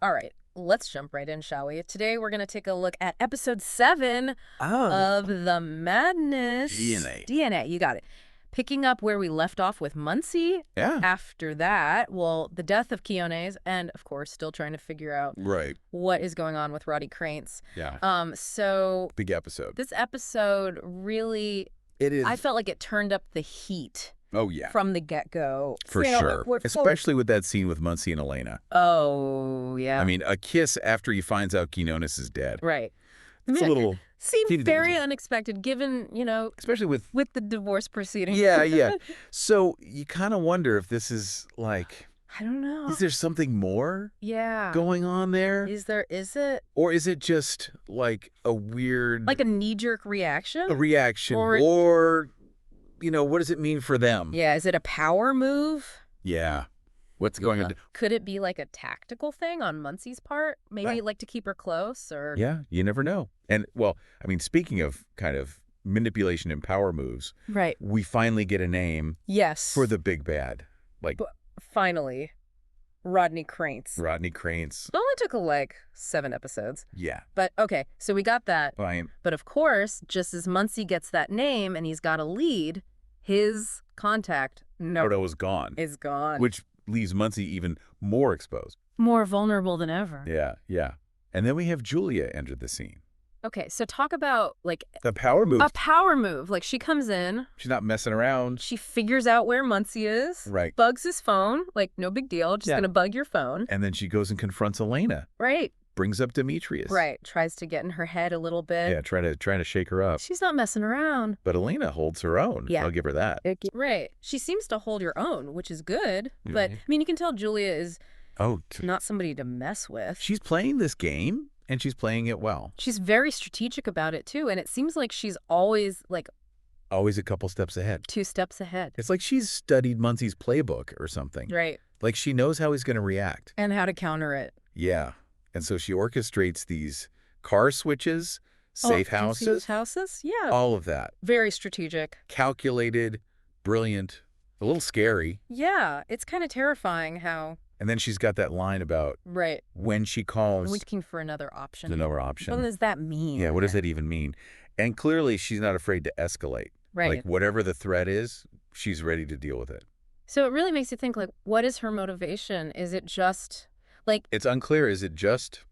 All right, let's jump right in, shall we? Today we're going to take a look at episode 7 of The Madness. DNA. DNA, you got it. Picking up where we left off with Muncie. Yeah. After that, well, the death of Keones, and of course, still trying to figure out what is going on with Roddy Krantz. Yeah. So big episode. This episode really, It is. I felt like it turned up the heat. Oh, yeah. From the get-go. For sure. Especially with that scene with Muncie and Elena. Oh, yeah. I mean, a kiss after he finds out Quinones is dead. Right. It's a little... Seemed very unexpected, given, especially with the divorce proceeding. Yeah. So you kind of wonder if this is like... I don't know. Is there something more going on there? Is it? Or is it just like a weird... Like a knee-jerk reaction? A reaction. Or what does it mean for them? Yeah, is it a power move? Yeah. What's going on? Could it be like a tactical thing on Muncie's part? Maybe like to keep her close or... Yeah, you never know. And, well, I mean, speaking of kind of manipulation and power moves, right? We finally get a name for the big bad. Finally. Rodney Krantz. Rodney Krantz. It only took 7 episodes. Yeah. But, okay, so we got that. Fine. But, of course, just as Muncie gets that name and he's got a lead, his contact... Odo is gone. Is gone. Which leaves Muncie even more exposed. More vulnerable than ever. Yeah. And then we have Julia enter the scene. Okay, so talk about, the power move. A power move. She comes in. She's not messing around. She figures out where Muncie is. Right. Bugs his phone. No big deal. Just gonna bug your phone. And then she goes and confronts Elena. Right. Brings up Demetrius. Right. Tries to get in her head a little bit. Yeah, trying to shake her up. She's not messing around. But Elena holds her own. Yeah. I'll give her that. Right. She seems to hold her own, which is good. But, you can tell Julia is not somebody to mess with. She's playing this game, and she's playing it well. She's very strategic about it, too. And it seems like she's always, always a couple steps ahead. 2 steps ahead. It's like she's studied Muncie's playbook or something. Right. Like she knows how he's going to react. And how to counter it. Yeah. And so she orchestrates these car switches, safe houses. Yeah. All of that. Very strategic. Calculated, brilliant, a little scary. Yeah. It's kind of terrifying how... And then she's got that line about when she calls... Looking for another option. Another option. What does that mean? Yeah, what does that even mean? And clearly she's not afraid to escalate. Right. Whatever the threat is, she's ready to deal with it. So it really makes you think, what is her motivation? Is it just... It's unclear. Is it just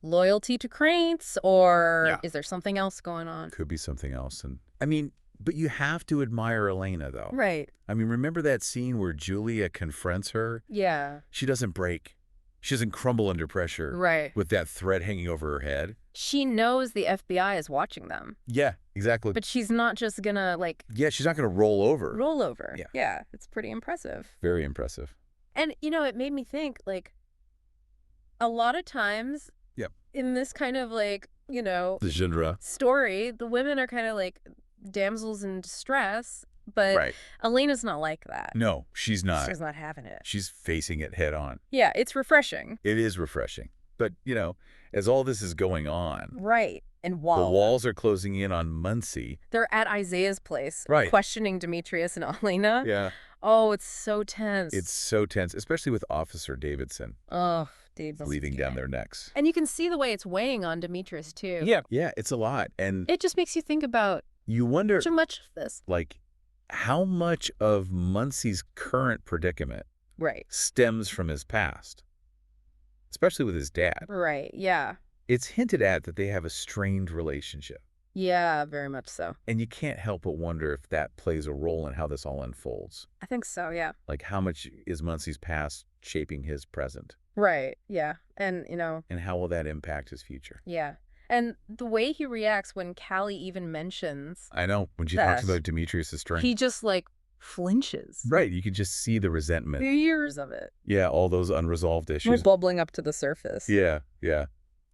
loyalty to Krantz, or is there something else going on? Could be something else. And I mean, but you have to admire Elena, though. Right. I mean, remember that scene where Julia confronts her? Yeah. She doesn't break. She doesn't crumble under pressure. Right. With that threat hanging over her head. She knows the FBI is watching them. Yeah, exactly. But she's not just gonna, Yeah, she's not gonna roll over. Roll over. Yeah. Yeah, it's pretty impressive. Very impressive. And, it made me think, a lot of times in this kind of the genre story, the women are kind of damsels in distress, but Elena's not like that. No, she's not. She's not having it. She's facing it head on. Yeah, it's refreshing. It is refreshing. But, as all this is going on. Right. And while the walls are closing in on Muncie. They're at Isaiah's place. Right. Questioning Demetrius and Elena. Yeah. Oh, it's so tense. It's so tense, especially with Officer Davidson. Oh, Davidson. Bleeding down their necks. And you can see the way it's weighing on Demetrius, too. Yeah. Yeah, it's a lot. And it just makes you think about... You wonder... Too much of this. How much of Muncie's current predicament stems from his past? Especially with his dad. Right, yeah. It's hinted at that they have a strained relationship. Yeah, very much so. And you can't help but wonder if that plays a role in how this all unfolds. I think so, yeah. How much is Muncie's past shaping his present? Right, yeah. And, And how will that impact his future? Yeah. And the way he reacts when Callie even mentions... I know. When she talks about Demetrius' strength. He just, flinches. Right. You can just see the resentment. Years of it. Yeah, all those unresolved issues. We're bubbling up to the surface. Yeah.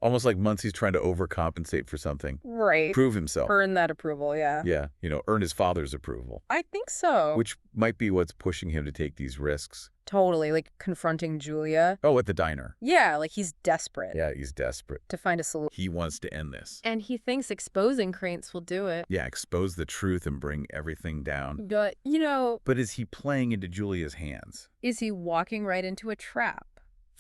Almost like Muncie's trying to overcompensate for something. Right. Prove himself. Earn that approval, yeah. Yeah, earn his father's approval. I think so. Which might be what's pushing him to take these risks. Totally, confronting Julia. Oh, at the diner. Yeah, he's desperate. Yeah, he's desperate. To find a solution. He wants to end this. And he thinks exposing Krantz will do it. Yeah, expose the truth and bring everything down. But, But is he playing into Julia's hands? Is he walking right into a trap?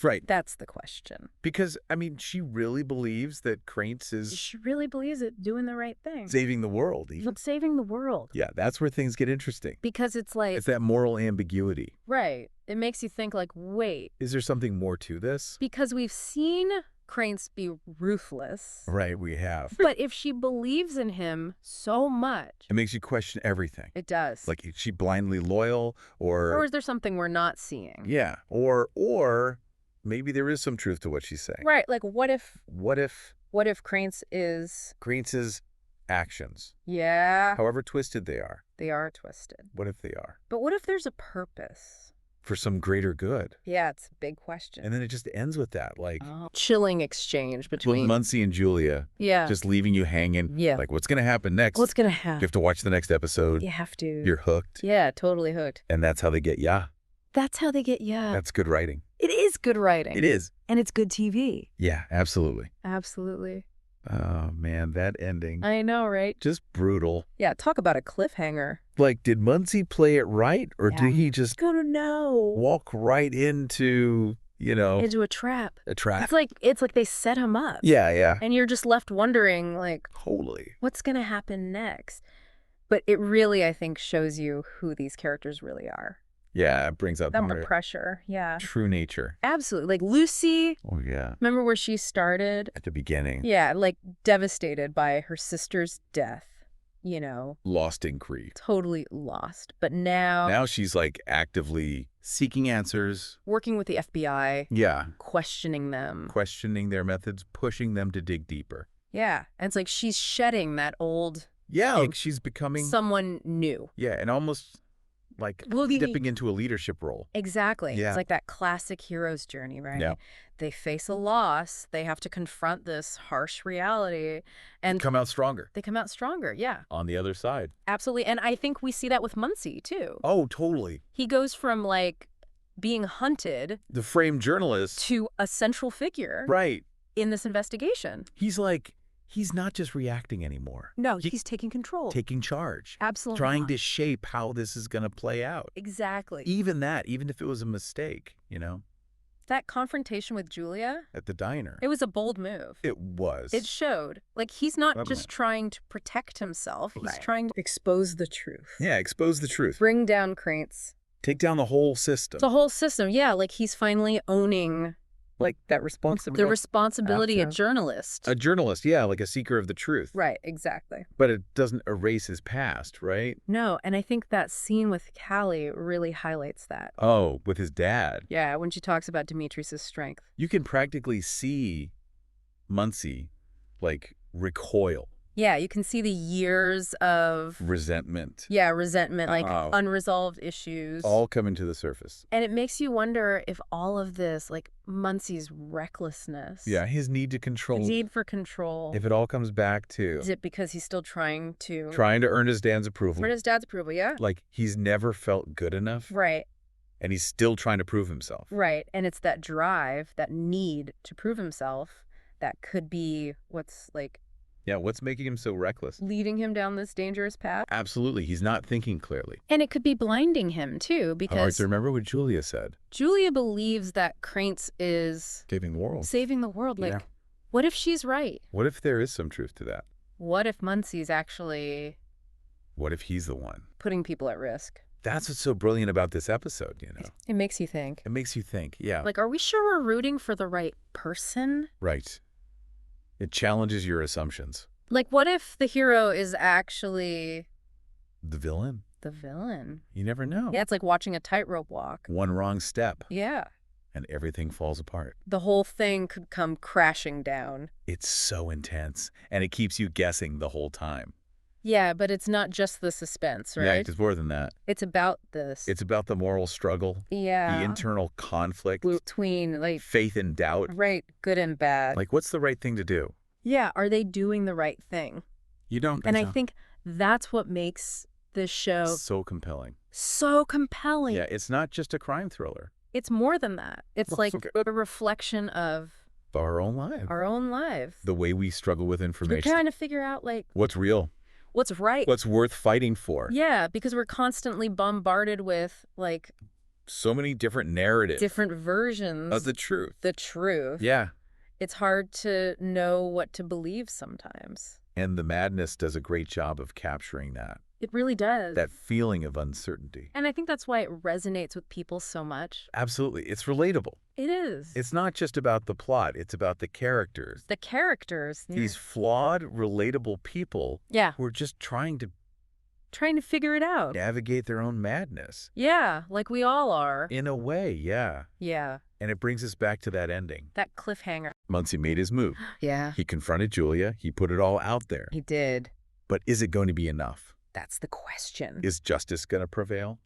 Right. That's the question. Because, I mean, she really believes that Krantz is... She really believes it, doing the right thing. Saving the world, even. Saving the world. Yeah, that's where things get interesting. Because it's like... It's that moral ambiguity. Right. It makes you think, like, wait. Is there something more to this? Because we've seen Krantz be ruthless. Right, we have. But if she believes in him so much... It makes you question everything. It does. Like, is she blindly loyal, or... Or is there something we're not seeing? Yeah. Or maybe there is some truth to what she's saying. Right. Like, what if... What if Krantz is... Krantz's actions... Yeah. However twisted they are. They are twisted. What if they are? But what if there's a purpose? For some greater good. Yeah, it's a big question. And then it just ends with that, like... chilling exchange between... Muncie and Julia. Yeah. Just leaving you hanging. Yeah. Like, what's going to happen next? What's going to happen? You have to watch the next episode. You have to. You're hooked. Yeah, totally hooked. And that's how they get ya. That's how they get ya. That's good writing. It is good writing. It is. And it's good TV. Yeah, absolutely. Absolutely. Oh, man, that ending. I know, right? Just brutal. Yeah, talk about a cliffhanger. Like, did Muncie play it right? Or did he just gonna know walk right into, into a trap? A trap. It's like they set him up. Yeah, yeah. And you're just left wondering, like, totally. What's gonna happen next? But it really, I think, shows you who these characters really are. Yeah, it brings out the pressure. Yeah. True nature. Absolutely. Like Lucy. Oh, yeah. Remember where she started? At the beginning. Yeah, like devastated by her sister's death, Lost in grief. Totally lost. But now... Now she's like actively seeking answers. Working with the FBI. Yeah. Questioning them. Questioning their methods, pushing them to dig deeper. Yeah. And it's like she's shedding that old... Yeah, like she's becoming... someone new. Yeah, and almost... like stepping into a leadership role. Exactly. Yeah. It's like that classic hero's journey, right? Yeah. They face a loss. They have to confront this harsh reality. And come out stronger. They come out stronger, yeah. On the other side. Absolutely. And I think we see that with Muncie, too. Oh, totally. He goes from, like, being hunted... the framed journalist... to a central figure... right. ...in this investigation. He's like... he's not just reacting anymore. No, he's taking control. Taking charge. Absolutely. Trying to shape how this is going to play out. Exactly. Even if it was a mistake, That confrontation with Julia. At the diner. It was a bold move. It was. It showed. Like, he's not just trying to protect himself. He's trying to expose the truth. Yeah, expose the truth. Bring down Krantz. Take down the whole system. The whole system, yeah. Like, he's finally owning... like that responsibility. The responsibility a journalist. A journalist, yeah, like a seeker of the truth. Right, exactly. But it doesn't erase his past, right? No, and I think that scene with Callie really highlights that. Oh, with his dad. Yeah, when she talks about Demetrius's strength. You can practically see Muncie, like, recoil. Yeah, you can see the years of... resentment. Yeah, resentment, like unresolved issues. All coming to the surface. And it makes you wonder if all of this, like Muncie's recklessness... yeah, his need to control. His need for control. If it all comes back to... is it because he's still trying to... earn his dad's approval. Earn his dad's approval, yeah. Like, he's never felt good enough. Right. And he's still trying to prove himself. Right, and it's that drive, that need to prove himself that could be what's, like... yeah, what's making him so reckless? Leading him down this dangerous path? Absolutely. He's not thinking clearly. And it could be blinding him, too, because... Hard to remember what Julia said. Julia believes that Krantz is... saving the world. Saving the world. Like, what if she's right? What if there is some truth to that? What if Muncie's actually... what if he's the one? Putting people at risk. That's what's so brilliant about this episode, It makes you think. It makes you think, yeah. Like, are we sure we're rooting for the right person? Right. It challenges your assumptions. Like, what if the hero is actually... the villain? The villain. You never know. Yeah, it's like watching a tightrope walk. One wrong step. Yeah. And everything falls apart. The whole thing could come crashing down. It's so intense, and it keeps you guessing the whole time. Yeah, but it's not just the suspense, right? Yeah, it's more than that. It's about this. It's about the moral struggle. Yeah. The internal conflict. Between, like... faith and doubt. Right, good and bad. Like, what's the right thing to do? Yeah, are they doing the right thing? You don't think And so? I think that's what makes this show... so compelling. So compelling. Yeah, it's not just a crime thriller. It's more than that. It's Well, like okay. a reflection of... our own lives. Our own lives. The way we struggle with We're information. trying to figure out, like... what's real? What's right. What's worth fighting for? Yeah, because we're constantly bombarded with, like, so many different narratives. Different versions. Of the truth. The truth. Yeah. It's hard to know what to believe sometimes. And the madness does a great job of capturing that. It really does. That feeling of uncertainty. And I think that's why it resonates with people so much. Absolutely. It's relatable. It is. It's not just about the plot. It's about the characters. The characters. These flawed, relatable people who are just trying to figure it out. Navigate their own madness. Yeah, like we all are. In a way, yeah. Yeah. And it brings us back to that ending. That cliffhanger. Muncie made his move. Yeah. He confronted Julia. He put it all out there. He did. But is it going to be enough? That's the question. Is justice going to prevail?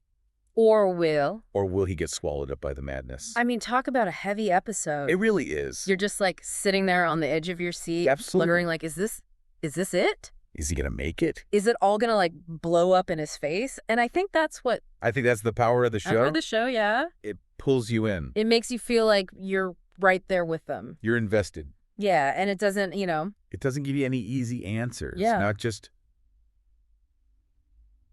Or will he get swallowed up by the madness? I mean, talk about a heavy episode. It really is. You're just like sitting there on the edge of your seat, wondering like, is this it? Is he going to make it? Is it all going to like blow up in his face? And I think that's the power of the show. Power of the show, yeah. It pulls you in. It makes you feel like you're right there with them. You're invested. Yeah, and it doesn't, It doesn't give you any easy answers. Yeah. Not just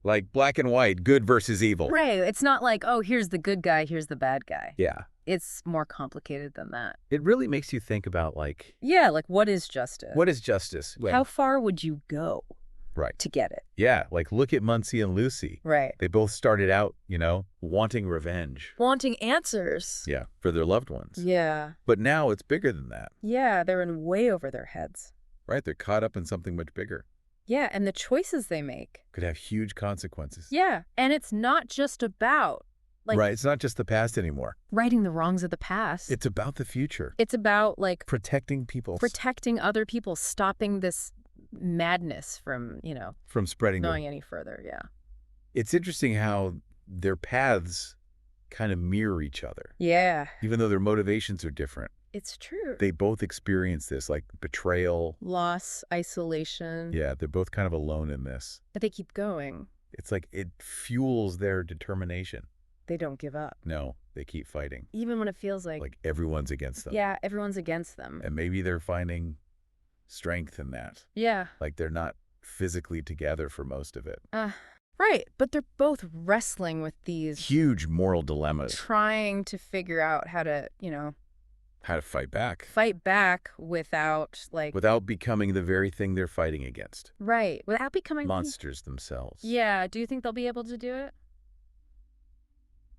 like black and white, good versus evil. Right. It's not like, oh, here's the good guy, here's the bad guy. Yeah. It's more complicated than that. It really makes you think about like... Yeah, like what is justice? What is justice? How far would you go to get it? Yeah, like look at Muncie and Lucy. Right. They both started out, wanting revenge. Wanting answers. Yeah, for their loved ones. Yeah. But now it's bigger than that. Yeah, they're in way over their heads. Right, they're caught up in something much bigger. Yeah, and the choices they make could have huge consequences. Yeah, and it's not just about right, it's not just the past anymore. Righting the wrongs of the past. It's about the future. It's about like protecting people. Protecting other people, stopping this madness from, from spreading going any further, yeah. It's interesting how their paths kind of mirror each other. Yeah. Even though their motivations are different. It's true. They both experience this, like betrayal. Loss, isolation. Yeah, they're both kind of alone in this. But they keep going. It's like it fuels their determination. They don't give up. No, they keep fighting. Even when it feels like everyone's against them. Yeah, everyone's against them. And maybe they're finding strength in that. Yeah. Like they're not physically together for most of it. Right, but they're both wrestling with these huge moral dilemmas. Trying to figure out how to, how to fight back. Fight back without becoming the very thing they're fighting against. Right, without becoming monsters themselves. Yeah, do you think they'll be able to do it?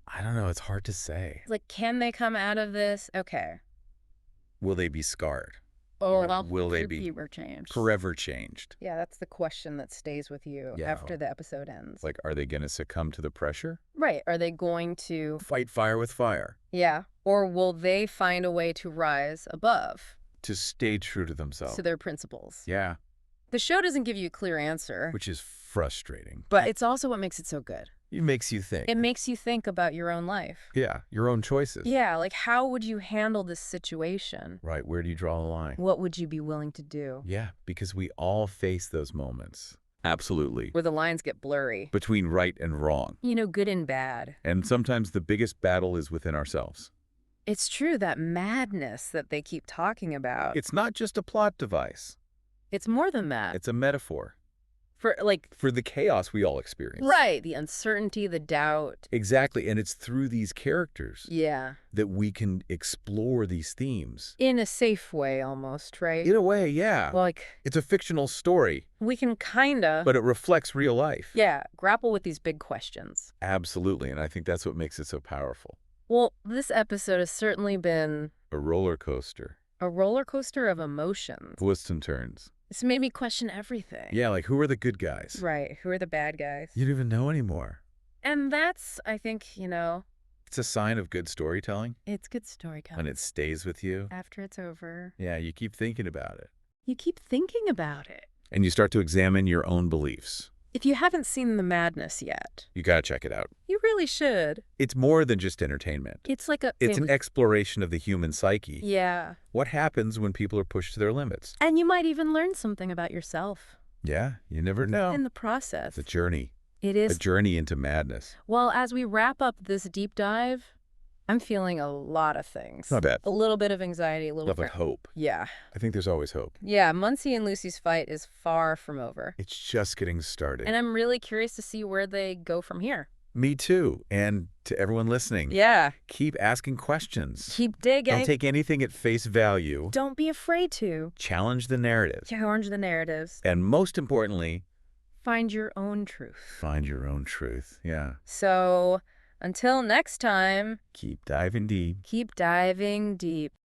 I don't know, it's hard to say. Like, can they come out of this? Okay. Will they be scarred? Or will they be forever changed? Yeah, that's the question that stays with you after the episode ends. Like, are they going to succumb to the pressure? Right. Are they going to fight fire with fire? Yeah. Or will they find a way to rise above? To stay true to themselves. To their principles. Yeah. The show doesn't give you a clear answer. Which is frustrating. But it's also what makes it so good. It makes you think. It makes you think about your own life. Yeah, your own choices. Yeah, like how would you handle this situation? Right, where do you draw the line? What would you be willing to do? Yeah, because we all face those moments. Absolutely. Where the lines get blurry. Between right and wrong. Good and bad. And sometimes the biggest battle is within ourselves. It's true, that madness that they keep talking about. It's not just a plot device. It's more than that. It's a metaphor. For the chaos we all experience. Right, the uncertainty, the doubt. Exactly, and it's through these characters that we can explore these themes. In a safe way, almost, right? In a way, yeah. Like, it's a fictional story. We can kinda... But it reflects real life. Yeah, grapple with these big questions. Absolutely, and I think that's what makes it so powerful. Well, this episode has certainly been... a roller coaster. A roller coaster of emotions. Twists and turns. It's made me question everything. Yeah, like who are the good guys? Right, who are the bad guys? You don't even know anymore. And that's, I think, it's a sign of good storytelling. It's good storytelling. And it stays with you. After it's over. Yeah, you keep thinking about it. You keep thinking about it. And you start to examine your own beliefs. If you haven't seen The Madness yet, you gotta check it out. You really should. It's more than just entertainment. It's like It's an exploration of the human psyche. Yeah. What happens when people are pushed to their limits? And you might even learn something about yourself. Yeah, you never know. In the process. It's a journey. It is. A journey into madness. Well, as we wrap up this deep dive, I'm feeling a lot of things. Not bad. A little bit of anxiety, a little bit of hope. Yeah. I think there's always hope. Yeah, Muncie and Lucy's fight is far from over. It's just getting started. And I'm really curious to see where they go from here. Me too. And to everyone listening, yeah, keep asking questions. keep digging. Don't take anything at face value. Don't be afraid to. Challenge the narrative. Challenge the narratives. And most importantly, find your own truth. Find your own truth, yeah. So, until next time, keep diving deep. Keep diving deep.